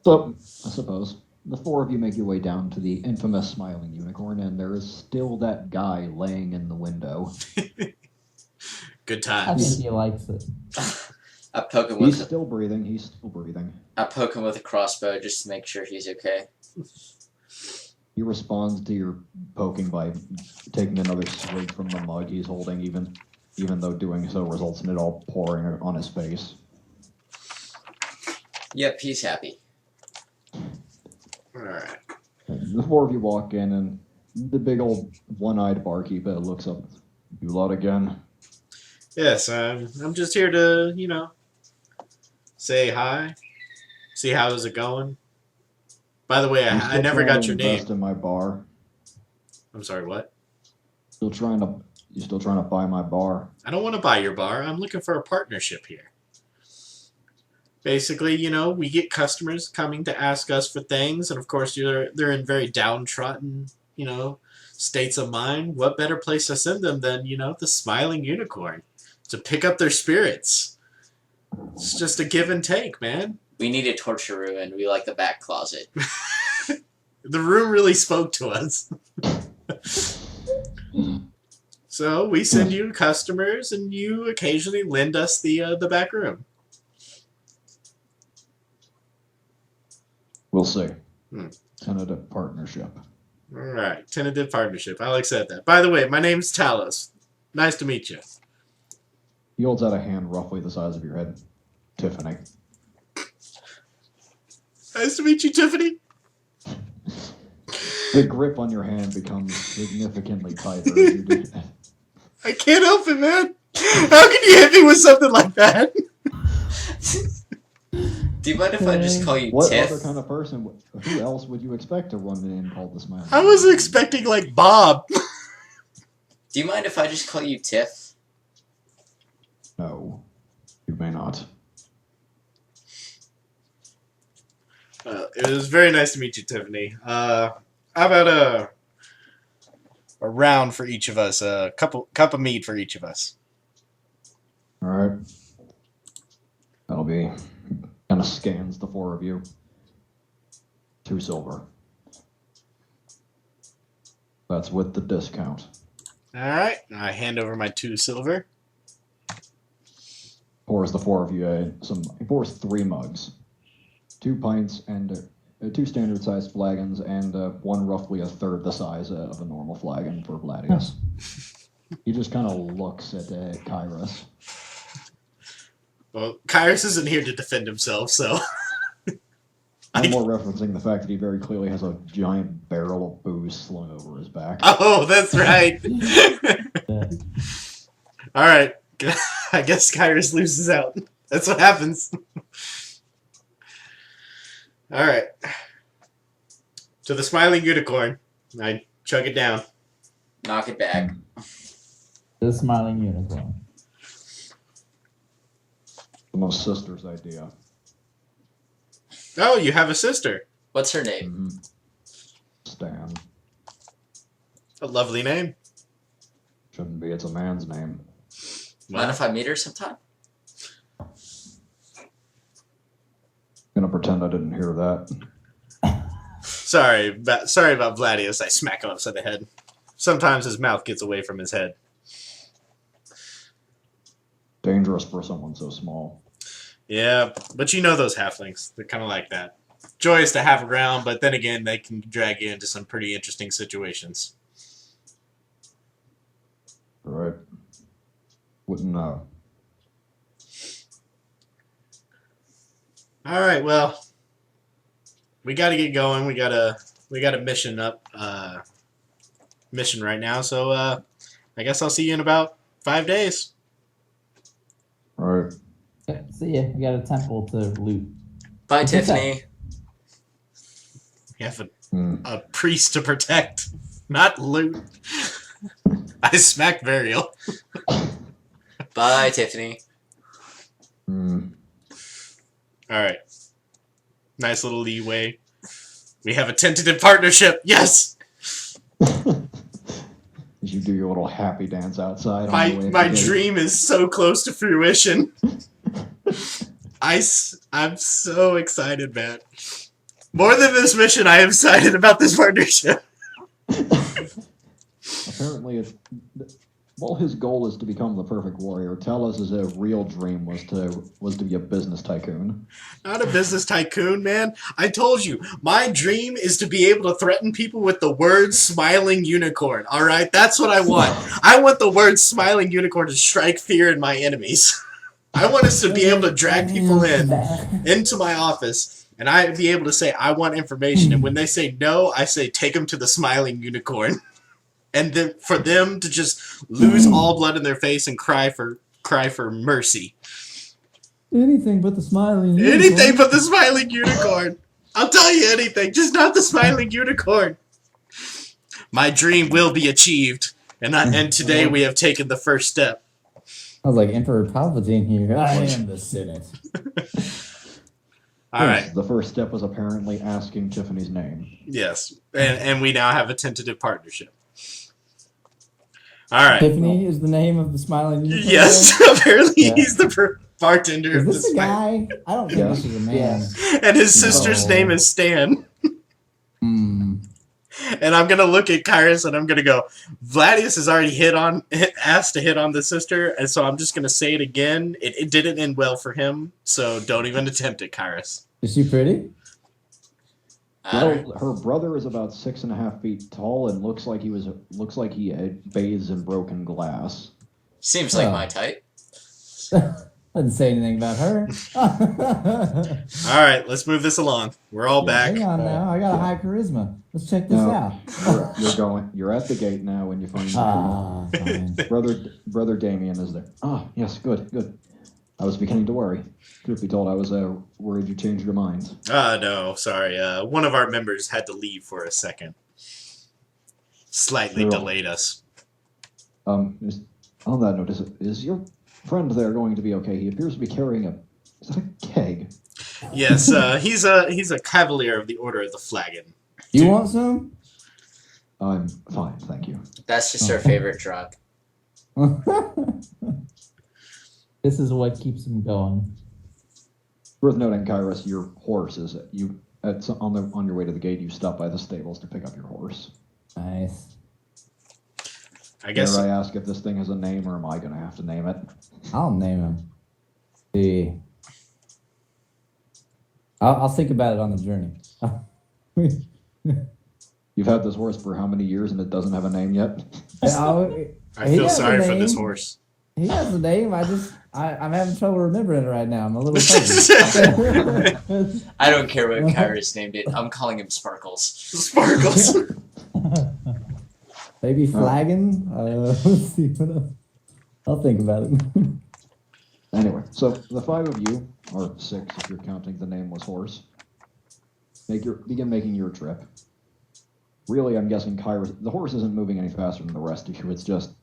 So, I suppose, the four of you make your way down to the infamous Smiling Unicorn, and there is still that guy laying in the window. Good I times. think he likes it. I poke him with. He's still breathing. He's still breathing. I poke him with a crossbow just to make sure he's okay. He responds to your poking by taking another swig from the mug he's holding, even though doing so results in it all pouring on his face. Yep, he's happy. Alright. The four of you walk in, and the big old one-eyed barkeep looks up. You lot again? Yes, I'm just here to, you know, say hi, see how is it going. By the way, I never got your name. In my bar. I'm sorry, what? You still trying to buy my bar? I don't want to buy your bar. I'm looking for a partnership here. Basically, you know, we get customers coming to ask us for things, and of course, they're in very downtrodden, you know, states of mind. What better place to send them than, you know, the Smiling Unicorn to pick up their spirits? It's just a give and take, man. We need a torture room, and we like the back closet. The room really spoke to us. So we send you customers, and you occasionally lend us the back room. We'll see. Tentative partnership. All right, tentative partnership. I'll accept that. By the way, my name's Talos. Nice to meet you. He holds out a hand roughly the size of your head. Tiffany. Nice to meet you, Tiffany. The grip on your hand becomes significantly tighter as you do. I can't help it, man. How can you hit me with something like that? Do you mind if I just call you What Tiff? other kind of person? Who else would you expect to run in called the Smiling? I was expecting, like, Bob. Do you mind if I just call you Tiff? No, you may not. It was very nice to meet you, Tiffany. How about a round for each of us? A cup of mead for each of us. All right. That'll be. Kind of scans the four of you. 2 silver. That's with the discount. All right. I hand over my 2 silver. Pours the four of you he pours 3 mugs. 2 pints and 2 standard sized flagons and one roughly a third the size of a normal flagon for Vladius. He just kind of looks at Kyras. Well, Kyras isn't here to defend himself, so... I'm more referencing the fact that he very clearly has a giant barrel of booze slung over his back. Oh, that's right. All right. I guess Kyras loses out. That's what happens. All right. To the Smiling Unicorn. I chug it down. Knock it back. The Smiling Unicorn. The most sister's idea. Oh, you have a sister. What's her name? Mm-hmm. Stan. A lovely name. Shouldn't be. It's a man's name. Mind if I meet her sometime? Gonna pretend I didn't hear that. Sorry about Vladius. I smack him upside the head. Sometimes his mouth gets away from his head. Dangerous for someone so small. Yeah, but you know those halflings. They're kind of like that. Joyous to have around, but then again, they can drag you into some pretty interesting situations. Right. Wouldn't know. All right, well, we got to get going. We got a mission mission right now. So I guess I'll see you in about 5 days. All right. Yeah, see ya. We got a temple to loot. Bye, Tiffany. You have a priest to protect, not loot. I smacked Variel. Bye, Tiffany. Mm. All right. Nice little leeway. We have a tentative partnership. Yes. You do your little happy dance outside. My dream is so close to fruition. I'm so excited, man. More than this mission, I am excited about this partnership. Apparently, while his goal is to become the perfect warrior, Talos' real dream was to be a business tycoon. Not a business tycoon, man. I told you, my dream is to be able to threaten people with the word smiling unicorn. All right, that's what I want. I want the word smiling unicorn to strike fear in my enemies. I want us to be able to drag people into my office, and I be able to say, I want information. And when they say no, I say, take them to the smiling unicorn. And then for them to just lose all blood in their face and cry for mercy. Anything but the smiling unicorn. Anything but the smiling unicorn. I'll tell you anything, just not the smiling unicorn. My dream will be achieved, and today we have taken the first step. I was like Emperor Palpatine here. I am the Senate. All right. The first step was apparently asking Tiffany's name. Yes, and we now have a tentative partnership. All right. Tiffany is the name of the smiling unicorn. Yes, apparently he's the bartender. Is this a guy? I don't think this is a man. Yes. And his sister's name is Stan. And I'm going to look at Kyras and I'm going to go, Vladius has already asked to hit on the sister, and so I'm just going to say it again. It didn't end well for him, so don't even attempt it, Kyras. Is she pretty? Well, her brother is about 6.5 feet tall and looks like he bathes in broken glass. Seems like my type. I didn't say anything about her. All right, let's move this along. We're all back. Hang on now. I got a high charisma. Let's check this out. You're at the gate now when you find brother Damien is there. Ah, yes, good. I was beginning to worry. Truth be told, I was worried you changed your mind. No, sorry. One of our members had to leave for a second. Slightly delayed us. On that note, is your friend there going to be okay? He appears to be carrying is that a keg? Yes, he's a cavalier of the Order of the Flagon. You want some? I'm fine, thank you. That's just her favorite drug. This is what keeps him going. Worth noting, Kyras, your horse is on your way to the gate. You stop by the stables to pick up your horse. Nice. I guess. Dare I ask if this thing has a name, or am I going to have to name it? I'll name him. See. I'll think about it on the journey. You've had this horse for how many years, and it doesn't have a name yet? I feel sorry for this horse. He has a name. I'm having trouble remembering it right now. I'm a little puzzled. I don't care what Kyras named it. I'm calling him Sparkles. Sparkles. Maybe Flagon? Let's see what else. I'll think about it. Anyway, so the 5 of you, or 6 if you're counting the nameless horse, begin making your trip. Really, I'm guessing the horse isn't moving any faster than the rest of you. It's just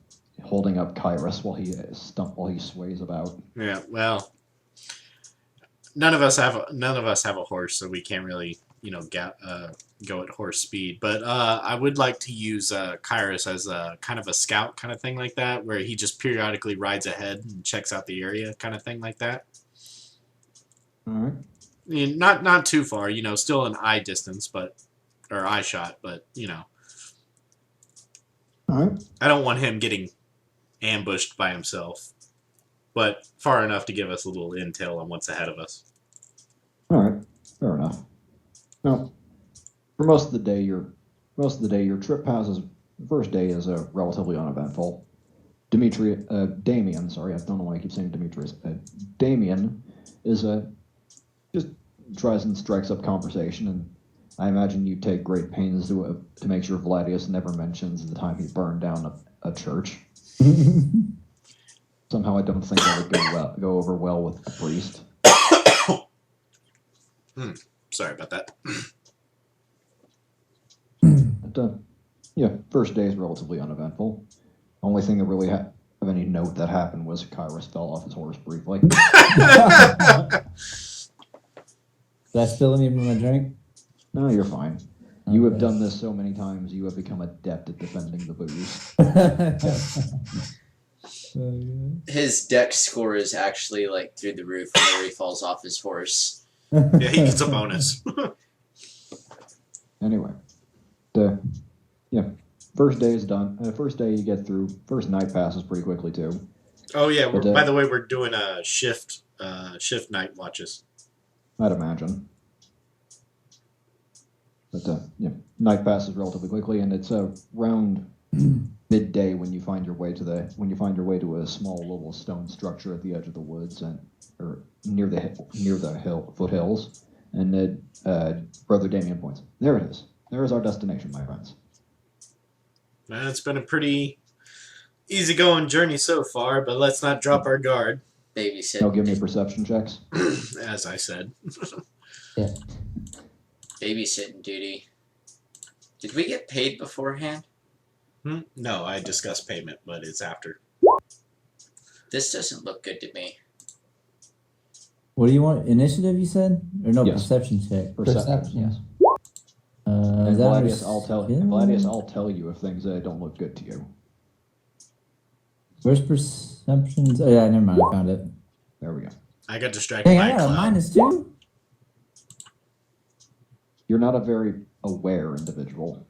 holding up Kyras while he sways about. Yeah, well, none of us have a horse, so we can't really, go at horse speed. But I would like to use Kyras as a kind of a scout kind of thing like that, where he just periodically rides ahead and checks out the area, kind of thing like that. All right. I mean, not too far, still an eye distance, or eye shot, but All right. I don't want him getting ambushed by himself, but far enough to give us a little intel on what's ahead of us. All right, fair enough. Now, for most of the day, your trip passes. The first day is relatively uneventful. Damien, sorry, I don't know why I keep saying Demetrius. Damien is just tries and strikes up conversation, and I imagine you take great pains to make sure Vladius never mentions the time he burned down a church. Somehow I don't think that would go over well with the priest. Sorry about that. But, first day is relatively uneventful. Only thing that really of any note that happened was Kyras fell off his horse briefly. Did I spill any of my drink? No, you're fine. You have done this so many times, you have become adept at defending the booze. His deck score is actually through the roof whenever he falls off his horse. Yeah, he gets a bonus. Anyway, the first day is done. First day you get through. First night passes pretty quickly too. Oh yeah. But, By the way, we're doing a shift night watches. I'd imagine. But night passes relatively quickly, and it's around midday when you find your way to a small little stone structure at the edge of the woods or near the foothills. And Brother Damien points. There it is. There is our destination, my friends. It's been a pretty easygoing journey so far, but let's not drop our guard. Babysit. Now give me perception checks. As I said. Yeah. Babysitting duty. Did we get paid beforehand? No, I discussed payment, but it's after. This doesn't look good to me. What do you want? Initiative, you said? Or no, Yes. perception check. Perception, yes. And And that Vladius, was- I'll tell you if things don't look good to you. Where's perceptions? Oh, yeah, never mind. I found it. There we go. I got distracted Dang, by I a got a cloud. -2? You're not a very aware individual.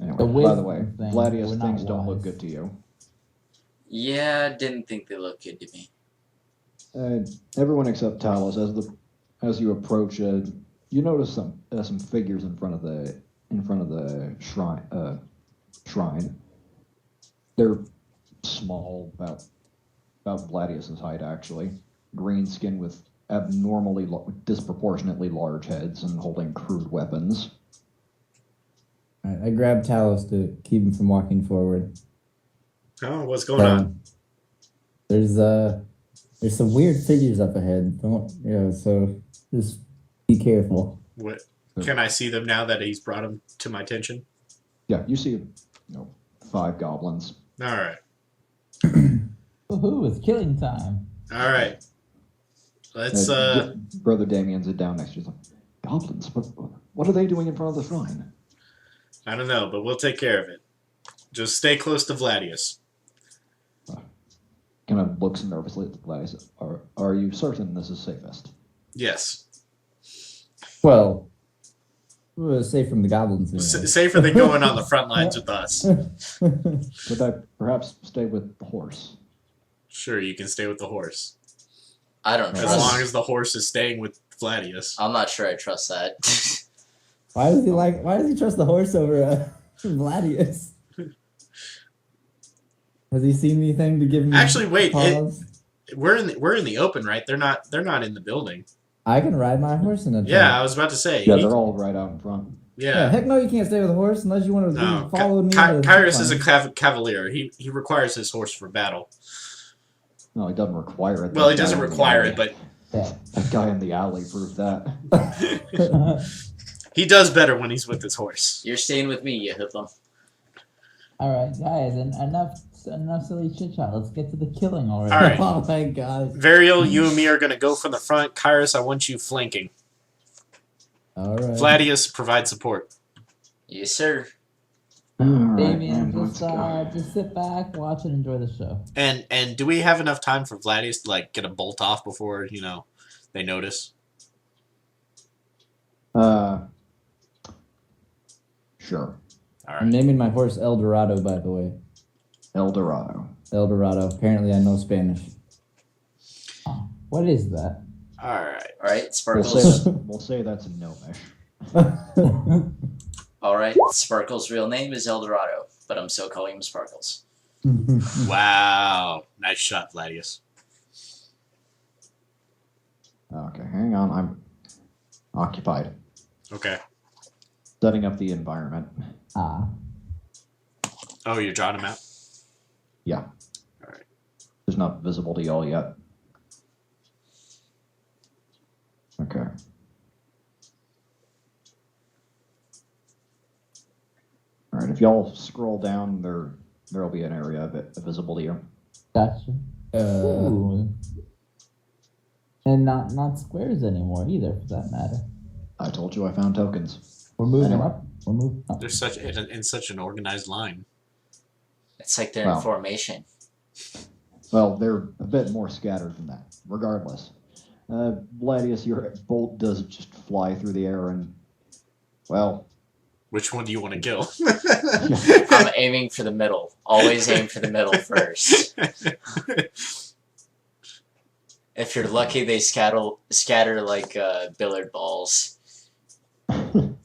Anyway, The by the way, wisdom thing, Vladius, we're not things don't look wise. good to you. Yeah, didn't think they looked good to me. Everyone except Talos, as you approach, you notice some figures in front of the shrine. They're small, about Vladius's height, actually. Green skin with disproportionately large heads and holding crude weapons. Alright, I grabbed Talos to keep him from walking forward. Oh, what's going on? There's some weird figures up ahead. So just be careful. What? Can I see them now that he's brought them to my attention? Yeah, you see, 5 goblins. All right. Woohoo, it's killing time. All right. Let's Brother Damien's down next to you. Goblins? What are they doing in front of the shrine? I don't know, but we'll take care of it. Just stay close to Vladius. Kind of looks nervously at the Vladius. Are you certain this is safest? Yes. Well, safe from the goblins. Anyway. Safer than going on the front lines with us. Could I perhaps stay with the horse? Sure, you can stay with the horse. I don't As trust. long as the horse is staying with Vladius. I'm not sure I trust that. Why does he trust the horse over Vladius? Has he seen anything to give him? Actually, wait. pause? We're in the open, right? They're not in the building. I can ride my horse in a Yeah, I was about to say. Yeah, they're all right out in front. Yeah, heck no, you can't stay with a horse unless you want to No, follow me. Kyras is a cavalier. He requires his horse for battle. No, he doesn't require it. Well, he That doesn't guy in the require alley- it, but That guy in the alley proved that. he does better when he's with his horse. You're staying with me, you hoodlum. All right, guys, and enough silly chit chat. Let's get to the killing already. All right. Oh my god. Variel, you and me are going to go from the front. Kyras, I want you flanking. All right. Vladius, provide support. Yes, sir. Damien, just sit back, watch, and enjoy the show. And do we have enough time for Vladius to get a bolt off before they notice? Sure. All I'm right. naming my horse El Dorado, by the way. El Dorado. El Dorado. Apparently, I know Spanish. What is that? All right. All right, We'll Sparkles. say that's gnomish. All right, Sparkles' real name is Eldorado, but I'm still calling him Sparkles. Wow. Nice shot, Vladius. Okay, hang on. I'm occupied. Okay. Setting up the environment. Ah, Oh, you're drawing him out? Yeah. All right. It's not visible to y'all yet. Okay. All right. If y'all scroll down, there'll be an area visible to you. gotcha. Ooh. And not squares anymore either, for that matter. I told you I found tokens. We're moving Anyway. up. We're moving up. They're in such an organized line. It's like they're in Wow. formation. Well, they're a bit more scattered than that. Regardless, Vladius, your bolt does just fly through the air, and well, Which one do you want to kill? I'm aiming for the middle. Always aim for the middle first. If you're lucky, they scatter like billiard balls. No,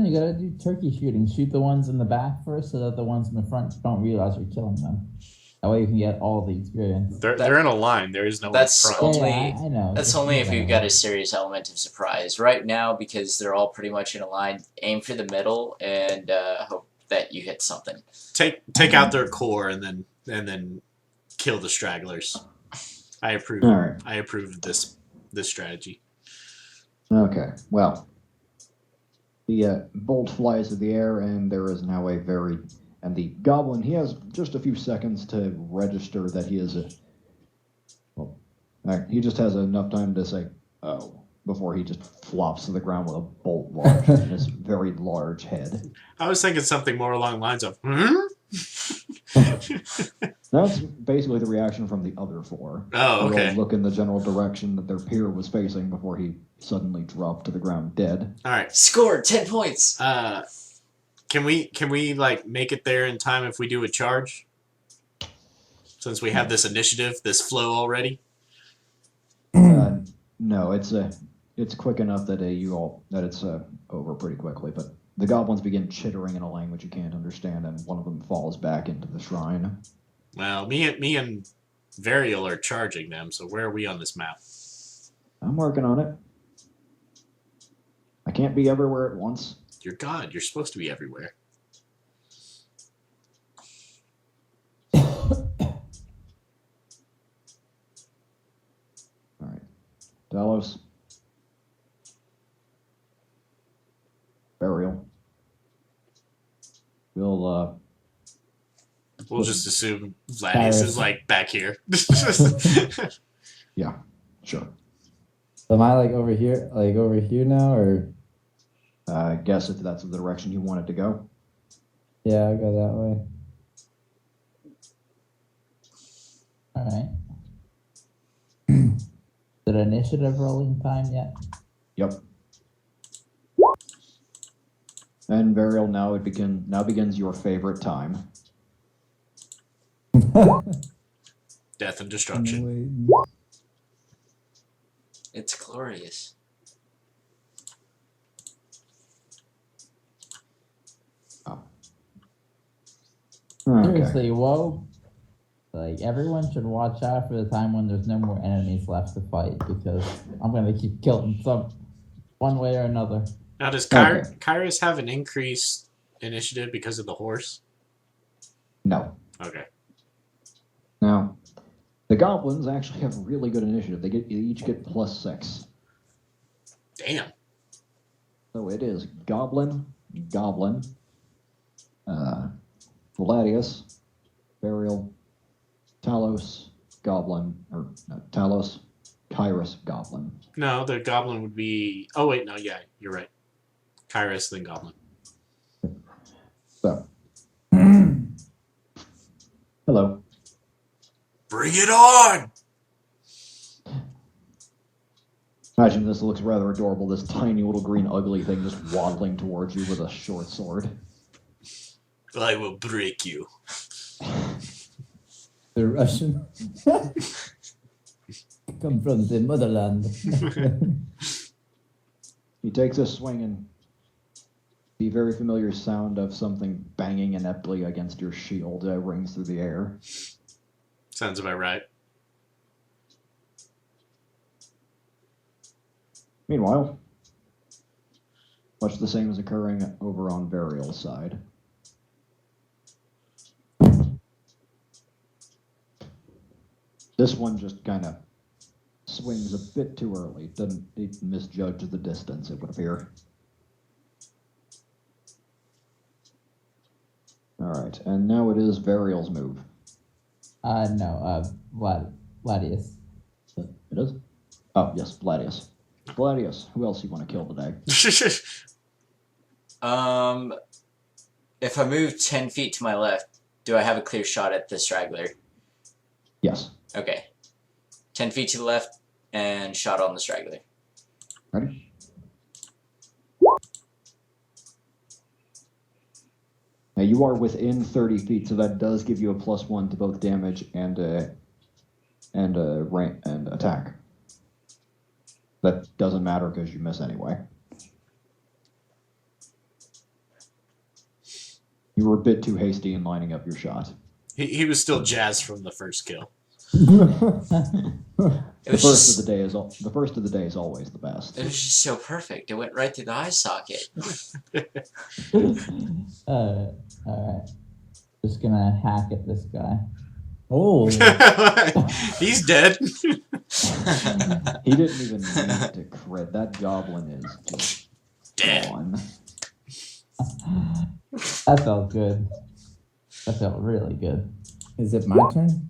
you gotta do turkey shooting. Shoot the ones in the back first so that the ones in the front don't realize you're killing them. That way you can get all the experience. They're in a line. There is no That's one in front. only I know. That's only if you've got a serious element of surprise. Right now, because they're all pretty much in a line, aim for the middle and hope that you hit something. Take out their core and then kill the stragglers. I approve. All right. I approve of this strategy. Okay, well, the bolt flies through the air, and there is now and the goblin, he has just a few seconds to register that he is he just has enough time to say, oh, before he just flops to the ground with a bolt lodged in his very large head. I was thinking something more along the lines of, That's basically the reaction from the other four. Oh, okay. They all look in the general direction that their peer was facing before he suddenly dropped to the ground dead. All right. Score 10 points. Can we like make it there in time if we do a charge? Since we have this initiative, this flow already. No, it's quick enough that it's over pretty quickly. But the goblins begin chittering in a language you can't understand, and one of them falls back into the shrine. Well, me and Variel are charging them. So where are we on this map? I'm working on it. I can't be everywhere at once. You're God. You're supposed to be everywhere. All right, Talos, Variel. We'll just assume Vladius is like back here. Yeah, sure. Am I like over here now, or? I guess if that's the direction you wanted to go. Yeah, I'll go that way. Alright. Is it initiative rolling time yet? Yep. And Variel, now begins your favorite time. Death and destruction. It's glorious. Okay. Seriously, whoa. Like, everyone should watch out for the time when there's no more enemies left to fight, because I'm gonna keep killing some, one way or another. Now, does Okay. Kyras have an increased initiative because of the horse? No. Okay. Now, the goblins actually have really good initiative. They each get +6. Damn. So it is Goblin, Vladius, Variel, Talos, Talos, Kyras, Goblin. No, the goblin would be... Oh, wait, no, yeah, you're right. Kyras, then goblin. So, hello. Bring it on! Imagine this looks rather adorable, this tiny little green ugly thing just waddling towards you with a short sword. I will break you. The Russian. Come from the motherland. He takes a swing, and the very familiar sound of something banging ineptly against your shield rings through the air. Sounds about right. Meanwhile, much the same is occurring over on Variel's side. This one just kind of swings a bit too early. It misjudged the distance, it would appear. Alright, and now it is Variel's move. No, Vladius. It is? Oh, yes, Vladius. Vladius, who else you want to kill today? If I move 10 feet to my left, do I have a clear shot at the straggler? Yes. Okay. 10 feet to the left, and shot on the straggler. Ready? Now you are within 30 feet, so that does give you a +1 to both damage and attack. That doesn't matter because you miss anyway. You were a bit too hasty in lining up your shot. He was still jazzed from the first kill. The first of the day is always the best. It was just so perfect. It went right through the eye socket. Alright. Just gonna hack at this guy. Oh, He's dead. He didn't even need to crit. That goblin is just Dead. gone. That felt good. That felt really good. is it my turn?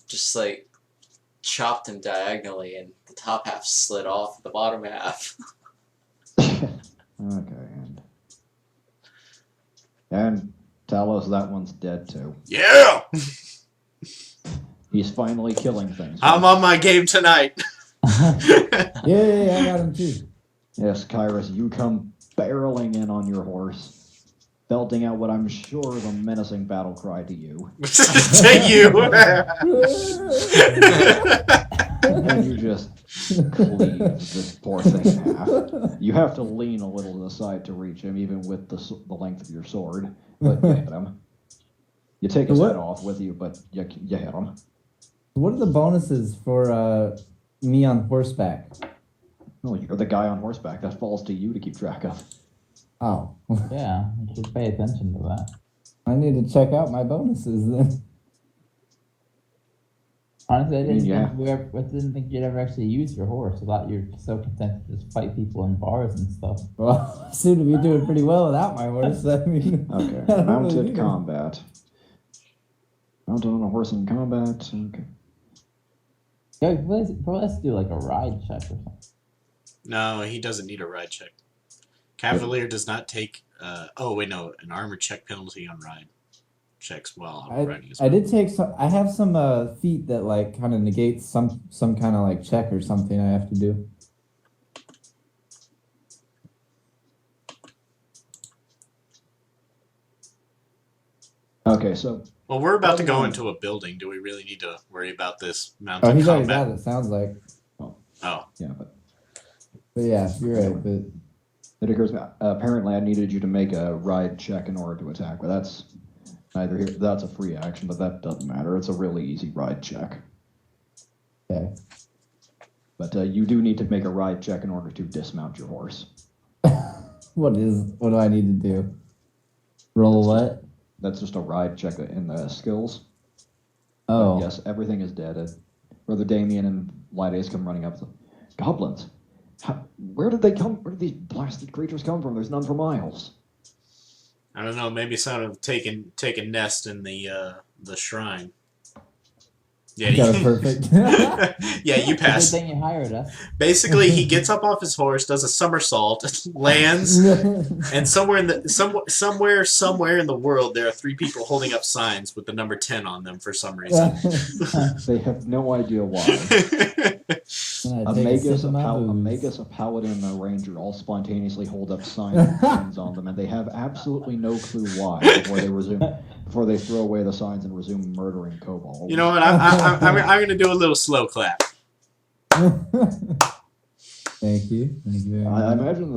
Just like chopped him diagonally, and the top half slid off the bottom half. Okay, and Talos, that one's dead too. Yeah. He's finally killing things. I'm on my game tonight. Yeah, I got him too. Yes, Kyras, you come barreling in on your horse, belting out what I'm sure is a menacing battle cry to you. To you. And you just cleave this poor thing in half. You have to lean a little to the side to reach him, even with the length of your sword. But you hit him. You take his head off with you, but you hit him. What are the bonuses for me on horseback? No, you're the guy on horseback. That falls to you to keep track of. Oh, Yeah, you should pay attention to that. I need to check out my bonuses then. Honestly, I didn't, Yeah. didn't think you'd ever actually use your horse. I thought you're so content to just fight people in bars and stuff. Well, I seem to be doing pretty well without my horse. I mean, Okay, I don't mounted really need it. combat. Mounted on a horse in combat. Okay. Yeah, let's do like a ride check or something. No, he doesn't need a ride check. Cavalier does not take. Oh wait, no, an armor check penalty on ride checks while riding as well. I did take some. I have some feat that like kind of negates some kind of like check or something I have to do. Okay, so Well, we're about to go into a building. Do we really need to worry about this Oh, mounted he's already combat? got it. Sounds like. Oh, yeah, but But yeah, you're right. But it occurs to me, apparently I needed you to make a ride check in order to attack, but that's neither here. That's a free action, but that doesn't matter. It's a really easy ride check. okay. But you do need to make a ride check in order to dismount your horse. What do I need to do? Roll what? That's just a ride check in the skills. Oh. But yes, everything is dead. Brother Damien and Vladius come running up. Goblins. Where did they come? Where did these blasted creatures come from? There's none for miles. I don't know. Maybe some have taken nest in the shrine. Yeah, Got it perfect. yeah, you Good pass. thing you hired us. Basically, he gets up off his horse, does a somersault, lands, and somewhere in the world there are 3 people holding up signs with the number 10 on them for some reason. They have no idea why. A magus, a paladin, and a ranger all spontaneously hold up signs on them, and they have absolutely no clue why before they throw away the signs and resume murdering kobolds. You know what? I'm going to do a little slow clap. Thank you. Thank you very much. I imagine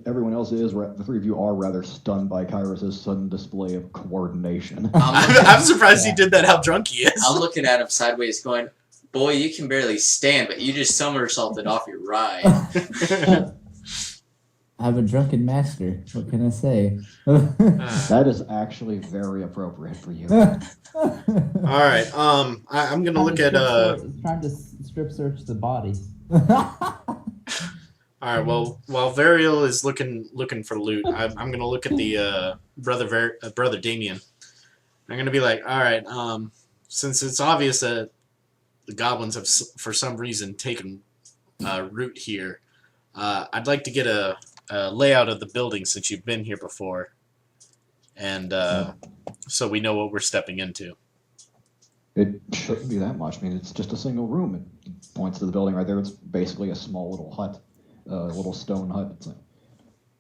everyone else is, the 3 of you are rather stunned by Kyras' sudden display of coordination. I'm surprised he did that. How drunk he is. I'm looking at him sideways, going, "Boy, you can barely stand, but you just somersaulted off your ride." I'm a drunken master. What can I say? That is actually very appropriate for you. All right. I'm gonna look at Trying to strip search the bodies. All right. Well, while Variel is looking for loot, I'm gonna look at the brother Damien. I'm gonna be like, all right. Since it's obvious that the goblins have for some reason taken root here, I'd like to get a layout of the building since you've been here before, and so we know what we're stepping into. It shouldn't be that much. I mean, it's just a single room. It points to the building right there. It's basically a small little hut, a little stone hut.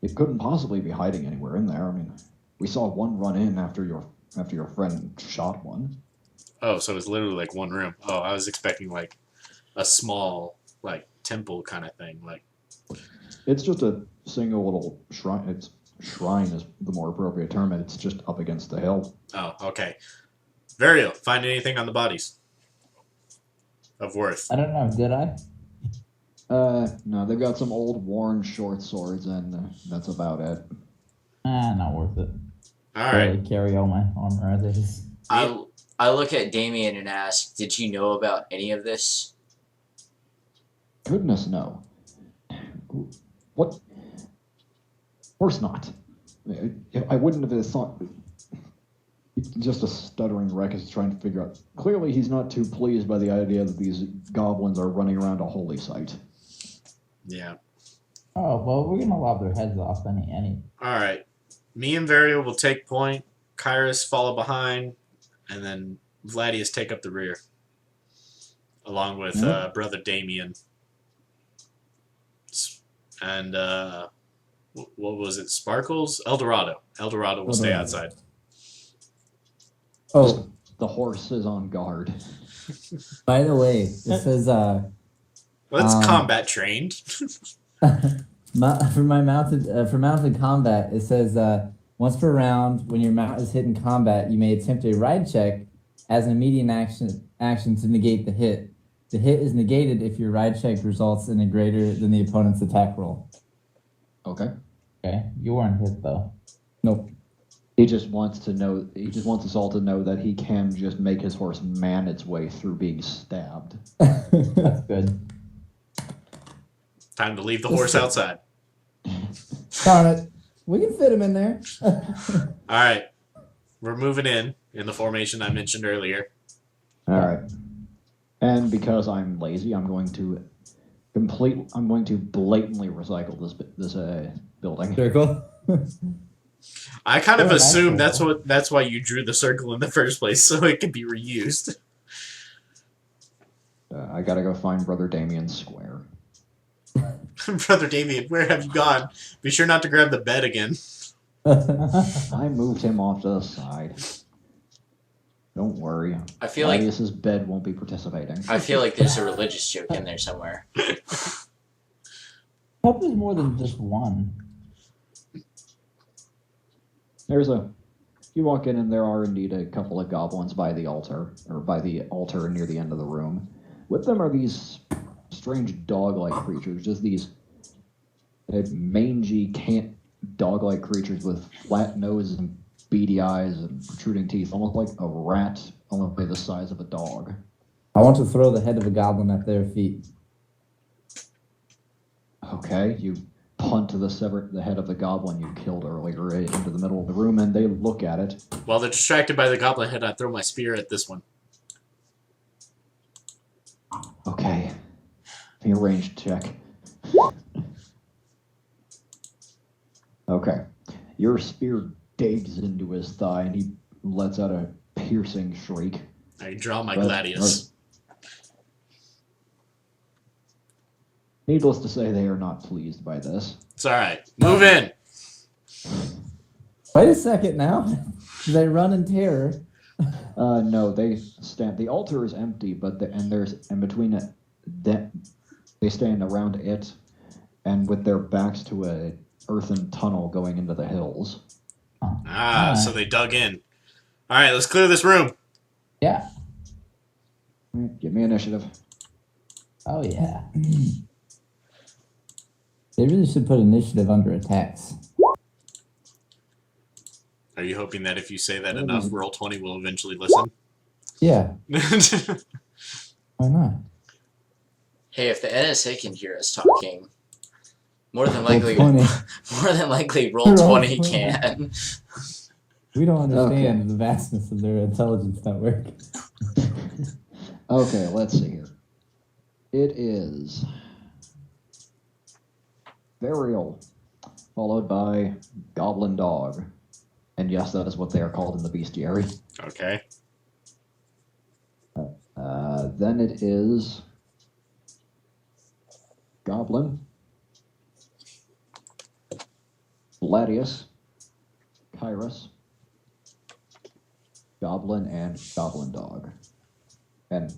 It couldn't possibly be hiding anywhere in there. I mean, We saw one run in after your friend shot one. Oh, so it's literally like one room. Oh, I was expecting like a small like temple kind of thing. Like It's just a single little shrine. It's shrine is the more appropriate term, and it's just up against the hill. oh, okay. Variel, find anything on the bodies of worth? I don't know. Did I? No, they've got some old worn short swords, and that's about it. Not worth it. All right. Barely carry all my armor as it is. I look at Damien and ask, did you know about any of this? Goodness, no. What? Of course not. I wouldn't have thought. Just a stuttering wreck is trying to figure out. Clearly, he's not too pleased by the idea that these goblins are running around a holy site. Yeah. Oh well, we're gonna lob their heads off any. All right. Me and Variel will take point. Kyras follow behind, and then Vladius take up the rear, along with brother Damien. And what was it? Sparkles? Eldorado. Eldorado will stay outside. Oh, The horse is on guard. by the way, it says Well, it's combat trained. for mounted combat, it says once per round, when your mount is hit in combat, you may attempt a ride check as an immediate action to negate the hit. The hit is negated if your ride check results in a greater than the opponent's attack roll. Okay. Okay, you weren't hit though. Nope. He just wants to know. He just wants us all to know that he can just make his horse man its way through being stabbed. That's good. Time to leave the horse outside. Darn it. We can fit him in there. All right. We're moving in the formation I mentioned earlier. All right. And because I'm lazy, I'm going to blatantly recycle this building. Circle. I kind of Very assumed nice. that's why you drew the circle in the first place, so it could be reused. I gotta go find Brother Damien's square. Brother Damien, where have you gone? Be sure not to grab the bed again. I moved him off to the side. Don't worry. I feel like Vladius's bed won't be participating. I feel like there's a religious joke in there somewhere. Hope there's more than just one. You walk in and there are indeed a couple of goblins by the altar near the end of the room. With them are these strange dog-like creatures, just these mangy, dog-like creatures with flat noses and beady eyes and protruding teeth, almost like a rat, only the size of a dog. I want to throw the head of a goblin at their feet. Okay, you punt the head of the goblin you killed earlier into the middle of the room, and they look at it. While they're distracted by the goblin head, I throw my spear at this one. Okay, a ranged check. Okay, your spear digs into his thigh, and he lets out a piercing shriek. I draw my Gladius. Needless to say, they are not pleased by this. It's alright. Move in! Wait a second now. They run in terror. No, they stand. The altar is empty, but between it, they stand around it, and with their backs to a earthen tunnel going into the hills. So they dug in. Alright, let's clear this room. Yeah. Give me initiative. Oh yeah. They really should put initiative under attacks. Are you hoping that if you say that enough, Roll20 will eventually listen? Yeah, why not? Hey, if the NSA can hear us talking, more than likely Roll20. Roll20 can. We don't understand the vastness of their intelligence network. Okay, let's see here. It is Variel, followed by Goblin Dog. And yes, that is what they are called in the bestiary. Okay. Then it is Goblin, Vladius, Kyras, Goblin, and Goblin Dog. And